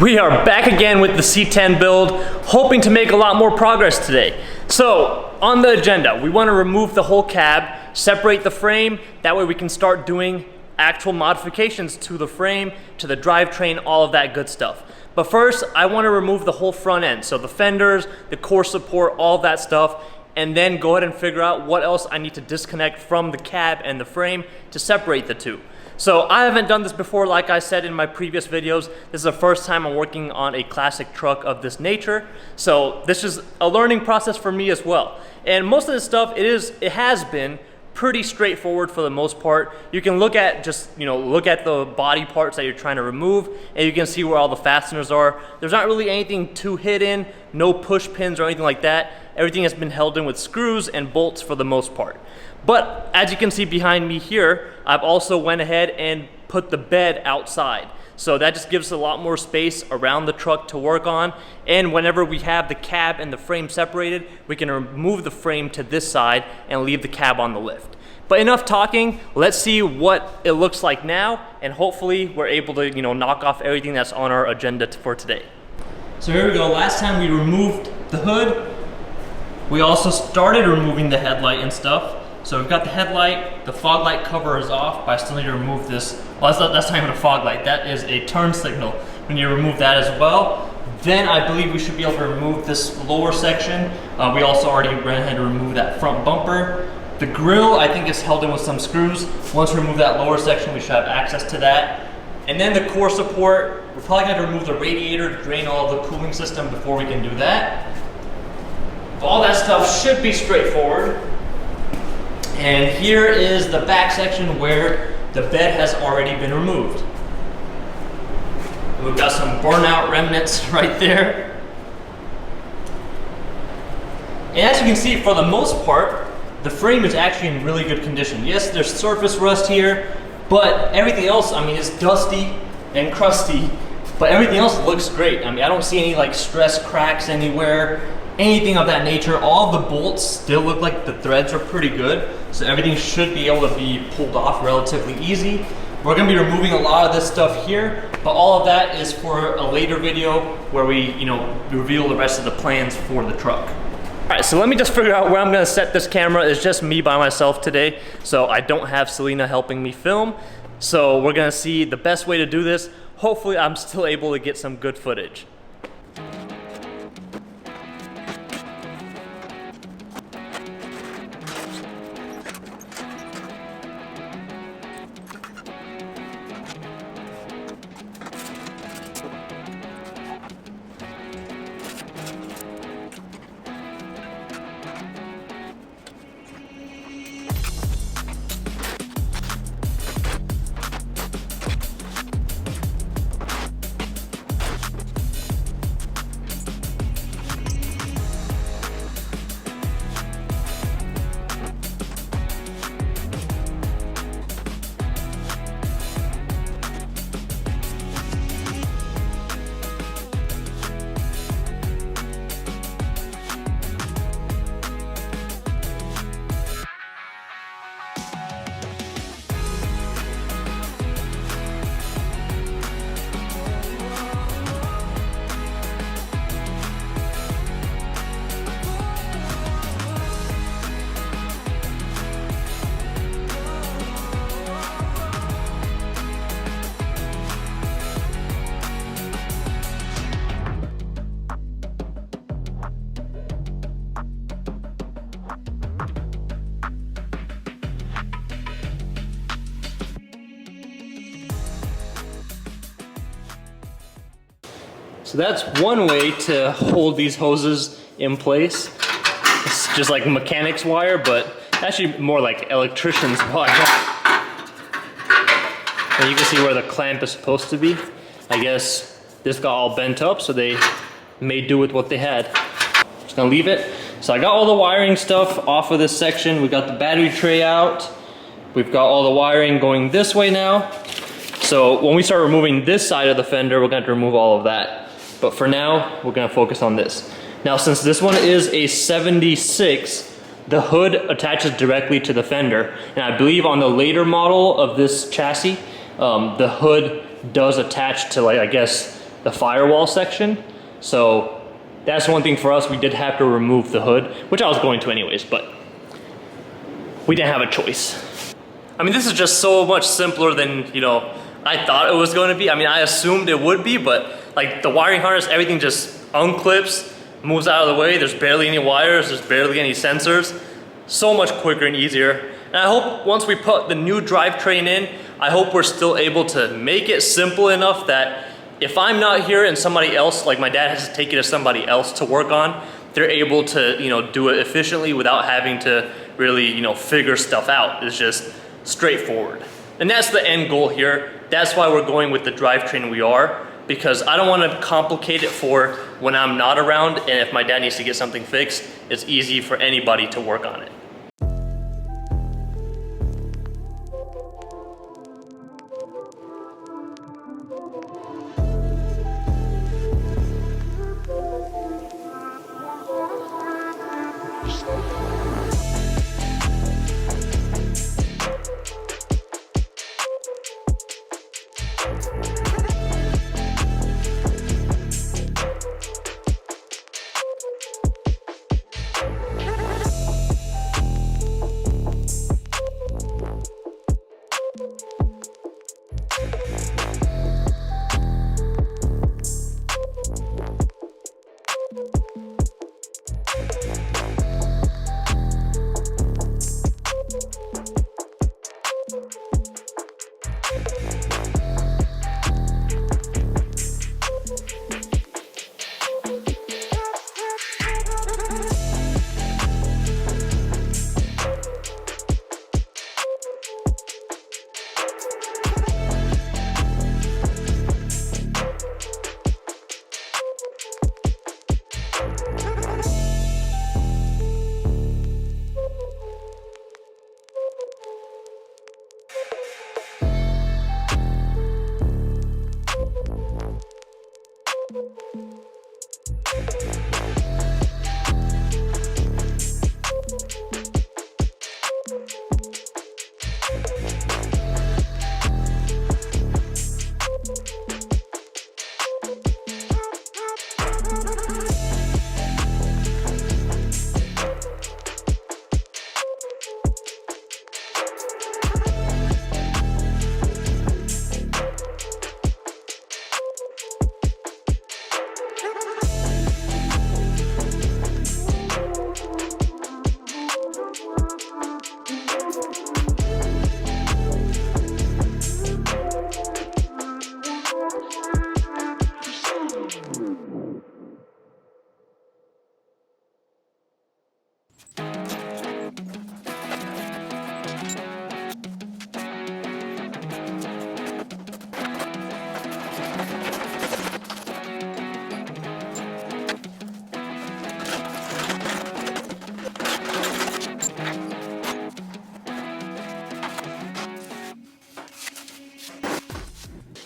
We are back again with the C10 build, hoping to make a lot more progress today. So, on the agenda, we want to remove the whole cab, separate the frame, that way we can start doing actual modifications to the frame, to the drivetrain, all of that good stuff. But first, I want to remove the whole front end, so the fenders, the core support, all of that stuff, and then go ahead and figure out what else I need to disconnect from the cab and the frame to separate the two. So I haven't done this before, like I said in my previous videos. This is the first time I'm working on a classic truck of this nature. So this is a learning process for me as well. And most of this stuff, it has been pretty straightforward for the most part. You can look at look at the body parts that you're trying to remove, and you can see where all the fasteners are. There's not really anything too hidden, no push pins or anything like that. Everything has been held in with screws and bolts for the most part. But as you can see behind me here, I've also went ahead and put the bed outside. So that just gives a lot more space around the truck to work on. And whenever we have the cab and the frame separated, we can remove the frame to this side and leave the cab on the lift. But enough talking, let's see what it looks like now, and hopefully we're able to knock off everything that's on our agenda for today. So here we go. Last time we removed the hood. We also started removing the headlight and stuff. So we've got the headlight, the fog light cover is off, but I still need to remove this. Well, that's not even a fog light, that is a turn signal. We need to remove that as well. Then I believe we should be able to remove this lower section. We also already ran ahead to remove that front bumper. The grill, I think, is held in with some screws. Once we remove that lower section, we should have access to that. And then the core support, we're probably going to remove the radiator to drain all of the cooling system before we can do that. All that stuff should be straightforward. And here is the back section where the bed has already been removed. We've got some burnout remnants right there. And as you can see, for the most part, the frame is actually in really good condition. Yes, there's surface rust here, but everything else, I mean, is dusty and crusty, but everything else looks great. I mean, I don't see any like stress cracks anywhere, anything of that nature. All the bolts still look like the threads are pretty good, so everything should be able to be pulled off relatively easy. We're going to be removing a lot of this stuff here, but all of that is for a later video where we reveal the rest of the plans for the truck. Alright, so let me just figure out where I'm going to set this camera. It's just me by myself today, so I don't have Selena helping me film. So we're going to see the best way to do this. Hopefully I'm still able to get some good footage. So that's one way to hold these hoses in place. It's just like mechanics wire, but actually more like electrician's wire. And you can see where the clamp is supposed to be. I guess this got all bent up, so they made do with what they had. Just gonna leave it. So I got all the wiring stuff off of this section. We got the battery tray out. We've got all the wiring going this way now. So when we start removing this side of the fender, we're going to remove all of that. But for now, we're going to focus on this. Now, since this one is a 76, the hood attaches directly to the fender. And I believe on the later model of this chassis, the hood does attach to, like, I guess, the firewall section. So that's one thing for us. We did have to remove the hood, which I was going to anyways, but we didn't have a choice. I mean, this is just so much simpler than, you know, I thought it was going to be. I mean, I assumed it would be, but like the wiring harness, everything just unclips, moves out of the way. There's barely any wires, there's barely any sensors. So much quicker and easier. And I hope once we put the new drivetrain in, I hope we're still able to make it simple enough that if I'm not here and somebody else, like my dad has to take it to somebody else to work on, they're able to, you know, do it efficiently without having to really, you know, figure stuff out. It's just straightforward. And that's the end goal here. That's why we're going with the drivetrain we are, because I don't want to complicate it for when I'm not around, and if my dad needs to get something fixed, it's easy for anybody to work on it.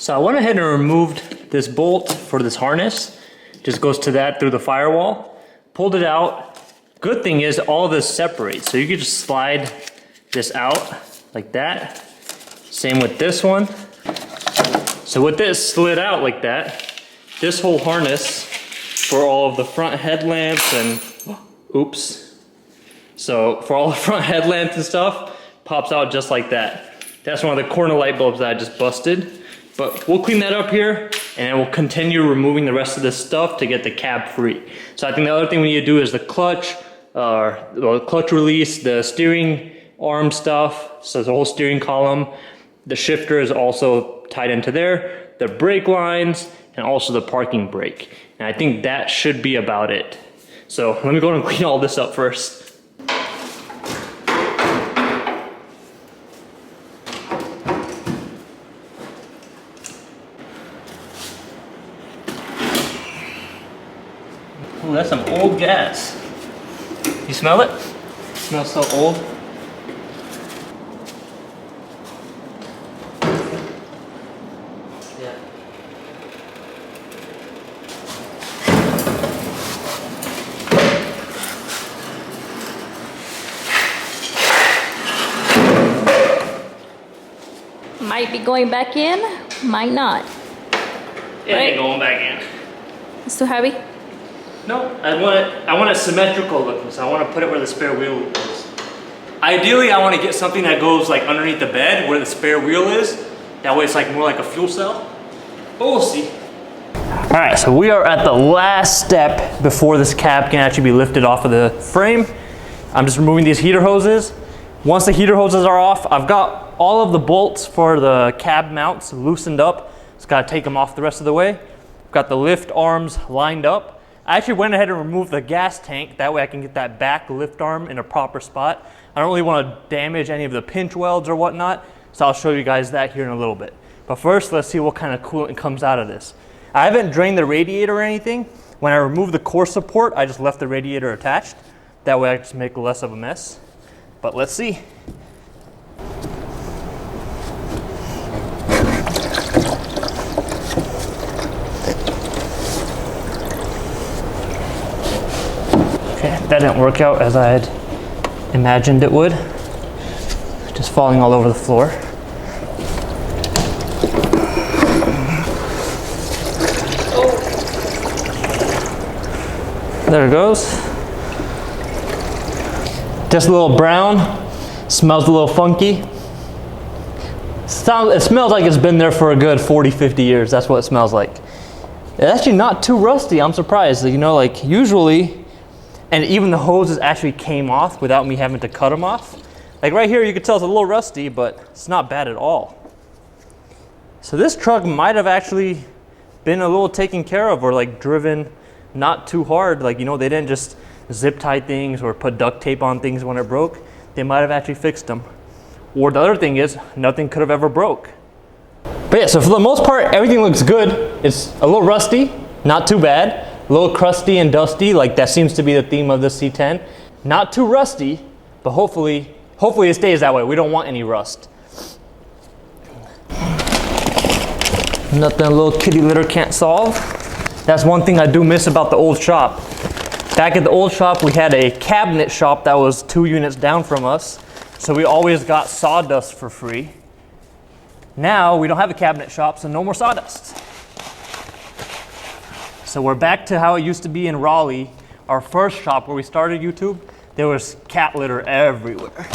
So I went ahead and removed this bolt for this harness. Just goes to that through the firewall. Pulled it out. Good thing is all of this separates. So you can just slide this out like that. Same with this one. So with this slid out like that, this whole harness for all of the front headlamps and, oops. So for all the front headlamps and stuff, pops out just like that. That's one of the corner light bulbs that I just busted. But we'll clean that up here, and then we'll continue removing the rest of this stuff to get the cab free. So I think the other thing we need to do is the clutch, the clutch release, the steering arm stuff, so the whole steering column. The shifter is also tied into there, the brake lines, and also the parking brake. And I think that should be about it. So let me go and clean all this up first. Ooh, that's some old gas. You smell it? It smells so old. Yeah. Might be going back in, might not. It ain't going back in. It's too heavy? No, I want it symmetrical looking, so I want to put it where the spare wheel is. Ideally, I want to get something that goes like underneath the bed where the spare wheel is. That way it's like more like a fuel cell, but we'll see. All right, so we are at the last step before this cab can actually be lifted off of the frame. I'm just removing these heater hoses. Once the heater hoses are off, I've got all of the bolts for the cab mounts loosened up. Just gotta take them off the rest of the way. Got the lift arms lined up. I actually went ahead and removed the gas tank. That way I can get that back lift arm in a proper spot. I don't really want to damage any of the pinch welds or whatnot, so I'll show you guys that here in a little bit. But first, let's see what kind of coolant comes out of this. I haven't drained the radiator or anything. When I removed the core support, I just left the radiator attached. That way I just make less of a mess. But let's see. Okay, that didn't work out as I had imagined it would. Just falling all over the floor. There it goes. Just a little brown. Smells a little funky. It smells like it's been there for a good 40, 50 years. That's what it smells like. It's actually not too rusty. I'm surprised. You know, like usually, and even the hoses actually came off without me having to cut them off. Like right here, you can tell it's a little rusty, but it's not bad at all. So this truck might have actually been a little taken care of or like driven not too hard. Like, you know, they didn't just zip tie things or put duct tape on things when it broke. They might have actually fixed them. Or the other thing is, nothing could have ever broke. But yeah, so for the most part, everything looks good. It's a little rusty, not too bad. A little crusty and dusty, like that seems to be the theme of the C10. Not too rusty, but hopefully it stays that way. We don't want any rust. Nothing a little kitty litter can't solve. That's one thing I do miss about the old shop. Back at the old shop, we had a cabinet shop that was 2 units down from us. So we always got sawdust for free. Now we don't have a cabinet shop, so no more sawdust. So we're back to how it used to be in Raleigh. Our first shop where we started YouTube, there was cat litter everywhere.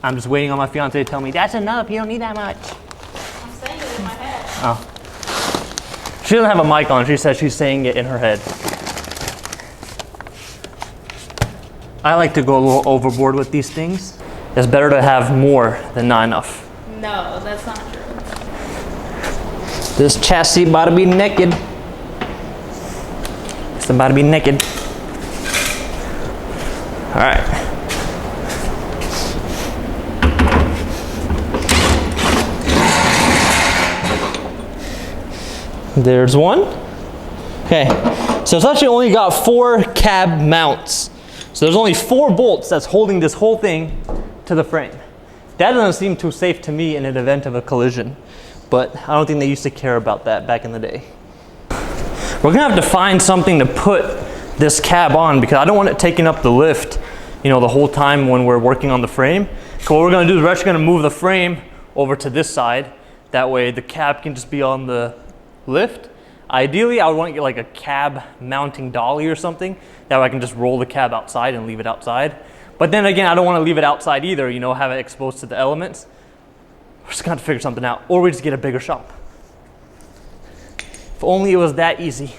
I'm just waiting on my fiance to tell me, that's enough, you don't need that much. I'm saying it in my head. Oh. She doesn't have a mic on, she says she's saying it in her head. I like to go a little overboard with these things. It's better to have more than not enough. No, that's not true. This chassis about to be naked. It's about to be naked. All right. There's one. Okay, so it's actually only got 4 cab mounts. So there's only 4 bolts that's holding this whole thing to the frame. That doesn't seem too safe to me in an event of a collision, but I don't think they used to care about that back in the day. We're gonna have to find something to put this cab on because I don't want it taking up the lift, you know, the whole time when we're working on the frame. So what we're gonna do is we're actually gonna move the frame over to this side. That way the cab can just be on the lift. Ideally, I would want to get like a cab mounting dolly or something. That way I can just roll the cab outside and leave it outside. But then again, I don't want to leave it outside either, you know, have it exposed to the elements. We're just gonna have to figure something out. Or we just get a bigger shop. If only it was that easy.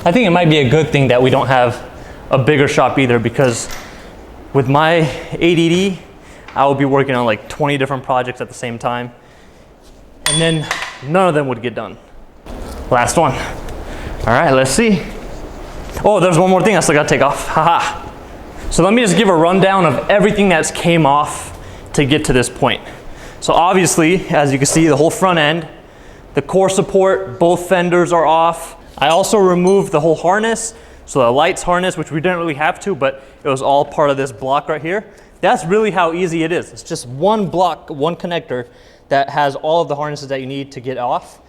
I think it might be a good thing that we don't have a bigger shop either, because with my ADD, I would be working on like 20 different projects at the same time. And then none of them would get done. Last one. All right, let's see. Oh, there's one more thing I still gotta take off. Haha. So let me just give a rundown of everything that's came off to get to this point. So obviously, as you can see, the whole front end, the core support, both fenders are off. I also removed the whole harness. So the lights harness, which we didn't really have to, but it was all part of this block right here. That's really how easy it is. It's just one block, one connector that has all of the harnesses that you need to get off.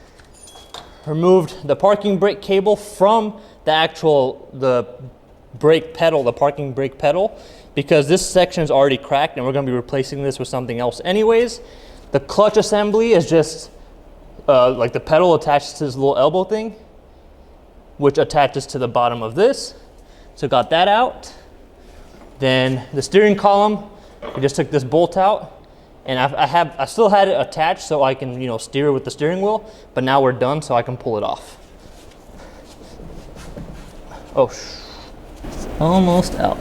Removed the parking brake cable from the brake pedal, the parking brake pedal, because this section is already cracked and we're going to be replacing this with something else anyways. The clutch assembly is just like the pedal attaches to this little elbow thing, which attaches to the bottom of this. So got that out. Then the steering column, we just took this bolt out, and I still had it attached so I can, you know, steer with the steering wheel, but now we're done so I can pull it off. Oh, almost out.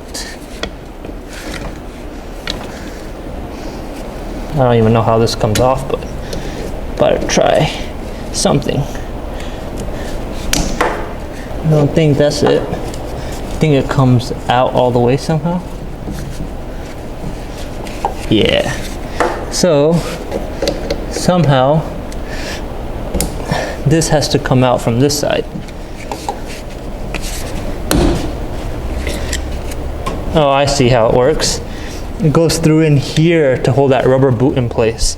I don't even know how this comes off, but better try something. I don't think that's it. I think it comes out all the way somehow. Yeah. So somehow this has to come out from this side. Oh, I see how it works. It goes through in here to hold that rubber boot in place.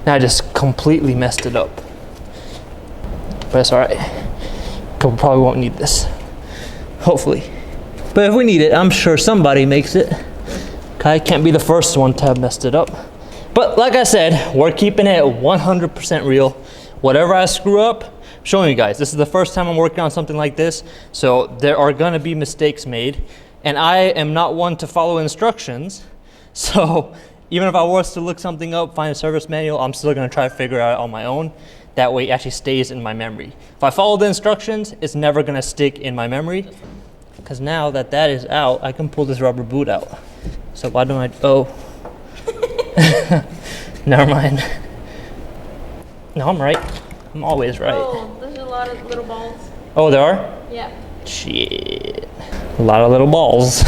Now I just completely messed it up. But it's alright. Probably won't need this. Hopefully. But if we need it, I'm sure somebody makes it. I can't be the first one to have messed it up. But like I said, we're keeping it 100% real. Whatever I screw up, I'm showing you guys. This is the first time I'm working on something like this. So there are gonna be mistakes made. And I am not one to follow instructions. So even if I was to look something up, find a service manual, I'm still gonna try to figure it out on my own. That way it actually stays in my memory. If I follow the instructions, it's never gonna stick in my memory. Because now that that is out, I can pull this rubber boot out. So why don't I, oh. Never mind. No, I'm right. I'm always right. Oh, there's a lot of little balls. Oh, there are? Yeah. Shit. A lot of little balls.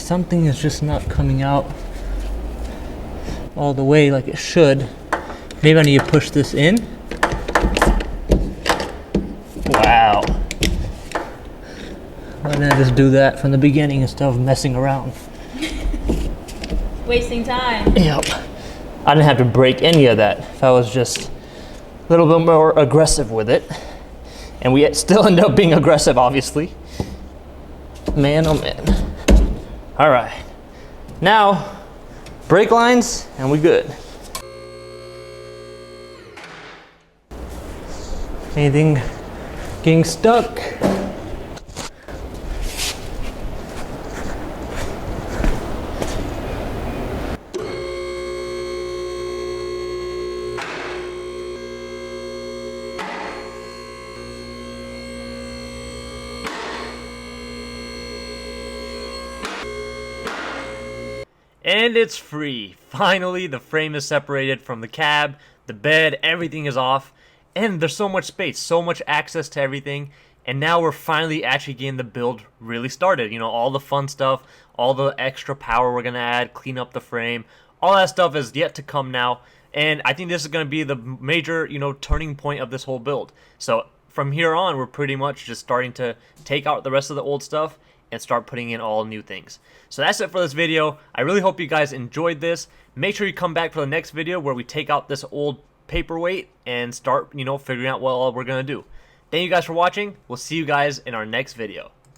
Something is just not coming out all the way like it should. Maybe I need to push this in. Wow. Why didn't I just do that from the beginning instead of messing around? Wasting time. Yep. I didn't have to break any of that if I was just a little bit more aggressive with it. And we still end up being aggressive, obviously. Man, oh man. All right. Now, brake lines, and we good. Anything getting stuck? And it's free. Finally, the frame is separated from the cab, the bed, everything is off. And there's so much space, so much access to everything. And now we're finally actually getting the build really started. You know, all the fun stuff, all the extra power we're going to add, clean up the frame. All that stuff is yet to come now. And I think this is going to be the major, you know, turning point of this whole build. So from here on, we're pretty much just starting to take out the rest of the old stuff and start putting in all new things. So that's it for this video. I really hope you guys enjoyed this. Make sure you come back for the next video where we take out this old paperweight and start, you know, figuring out what all we're gonna do. Thank you guys for watching. We'll see you guys in our next video.